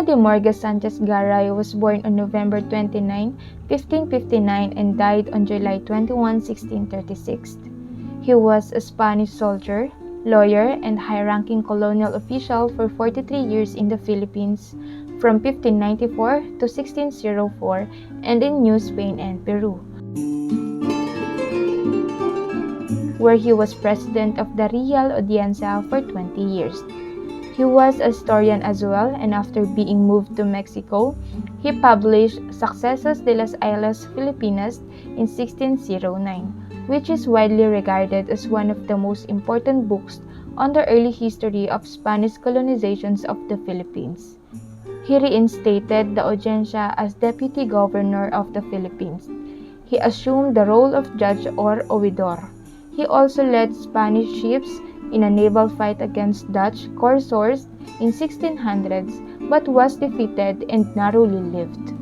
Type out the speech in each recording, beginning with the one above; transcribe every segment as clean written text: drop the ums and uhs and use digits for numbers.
de Morga Sanchez Garay was born on November 29, 1559 and died on July 21, 1636. He was a Spanish soldier, lawyer, and high-ranking colonial official for 43 years in the Philippines, from 1594 to 1604, and in New Spain and Peru, where he was president of the Real Audiencia for 20 years. He was a historian as well, and after being moved to Mexico, he published Sucesos de las Islas Filipinas in 1609, which is widely regarded as one of the most important books on the early history of Spanish colonizations of the Philippines. He reinstated the Audiencia as deputy governor of the Philippines. He assumed the role of judge or oidor. He also led Spanish ships in a naval fight against Dutch corsairs in 1600s, but was defeated and narrowly lived.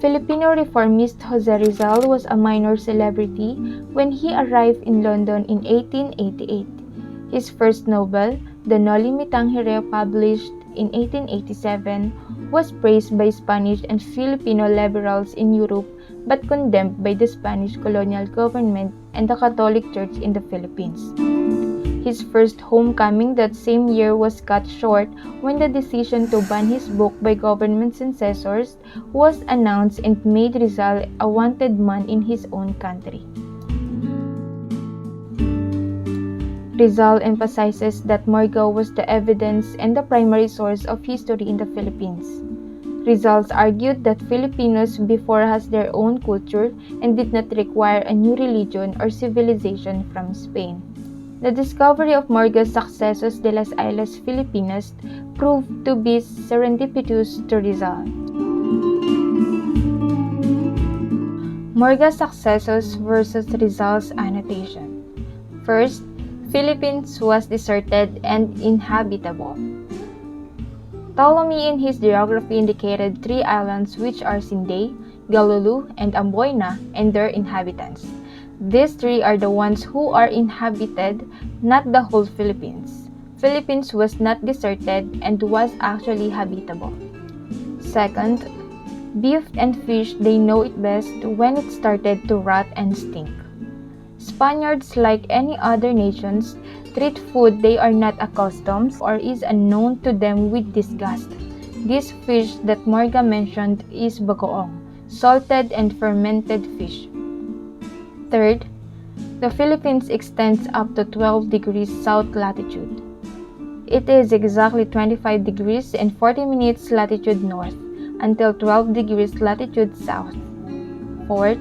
Filipino reformist Jose Rizal was a minor celebrity when he arrived in London in 1888. His first novel, The Noli Me Tangere, published in 1887, was praised by Spanish and Filipino liberals in Europe but condemned by the Spanish colonial government and the Catholic Church in the Philippines. His first homecoming that same year was cut short when the decision to ban his book by governments and censors was announced and made Rizal a wanted man in his own country. Rizal emphasizes that morga was the evidence and the primary source of history in the Philippines. Rizal argued that Filipinos before has their own culture and did not require a new religion or civilization from Spain. The discovery of Morga's Sucesos de las Islas Filipinas proved to be serendipitous to Rizal. Morga's Sucesos versus Rizal's annotation. First, Philippines was deserted and inhabitable. Ptolemy in his geography indicated 3 islands which are Sinday, Galulu, and Amboyna and their inhabitants. These 3 are the ones who are inhabited, not the whole Philippines. Philippines was not deserted and was actually habitable. Second, beef and fish, they know it best when it started to rot and stink. Spaniards, like any other nations, treat food they are not accustomed or is unknown to them with disgust. This fish that Morga mentioned is bagoong, salted and fermented fish. Third, the Philippines extends up to 12 degrees south latitude. It is exactly 25 degrees and 40 minutes latitude north until 12 degrees latitude south. Fourth,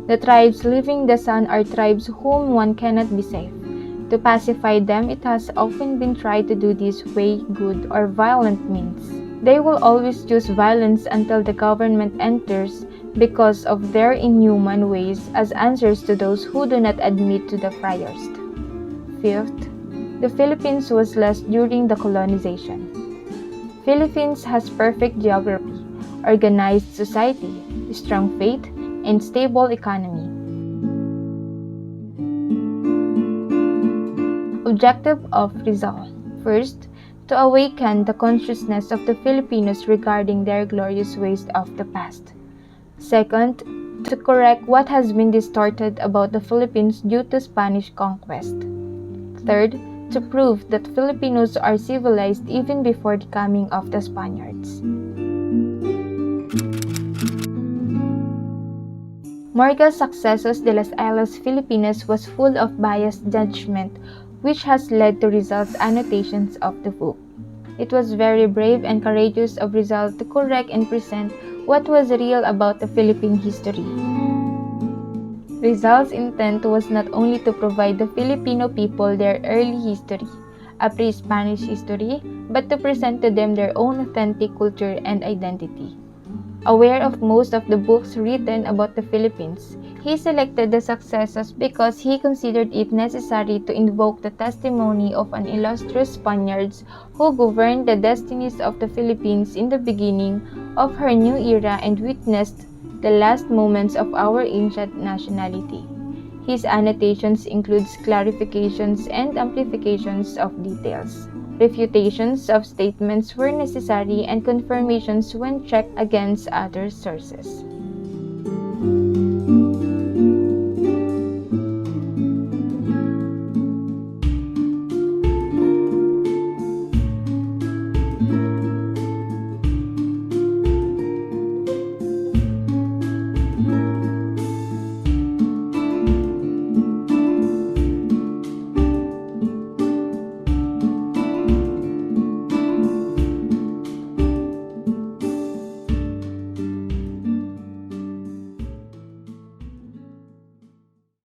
the tribes living the sun are tribes whom one cannot be safe. To pacify them, it has often been tried to do this way good or violent means. They will always use violence until the government enters because of their inhuman ways as answers to those who do not admit to the friars. Fifth, the Philippines was lost during the colonization. Philippines has perfect geography, organized society, strong faith, and stable economy. Objective of Rizal. First, to awaken the consciousness of the Filipinos regarding their glorious ways of the past. Second, to correct what has been distorted about the Philippines due to Spanish conquest. Third, to prove that Filipinos are civilized even before the coming of the Spaniards. Morga's Sucesos de las Islas Filipinas was full of biased judgment, which has led to Rizal's annotations of the book. It was very brave and courageous of Rizal to correct and present what was real about the Philippine history. Rizal's intent was not only to provide the Filipino people their early history, a pre-Spanish history, but to present to them their own authentic culture and identity. Aware of most of the books written about the Philippines, he selected the Sucesos because he considered it necessary to invoke the testimony of an illustrious Spaniards who governed the destinies of the Philippines in the beginning of her new era and witnessed the last moments of our ancient nationality. His annotations include clarifications and amplifications of details. Refutations of statements were necessary and confirmations when checked against other sources.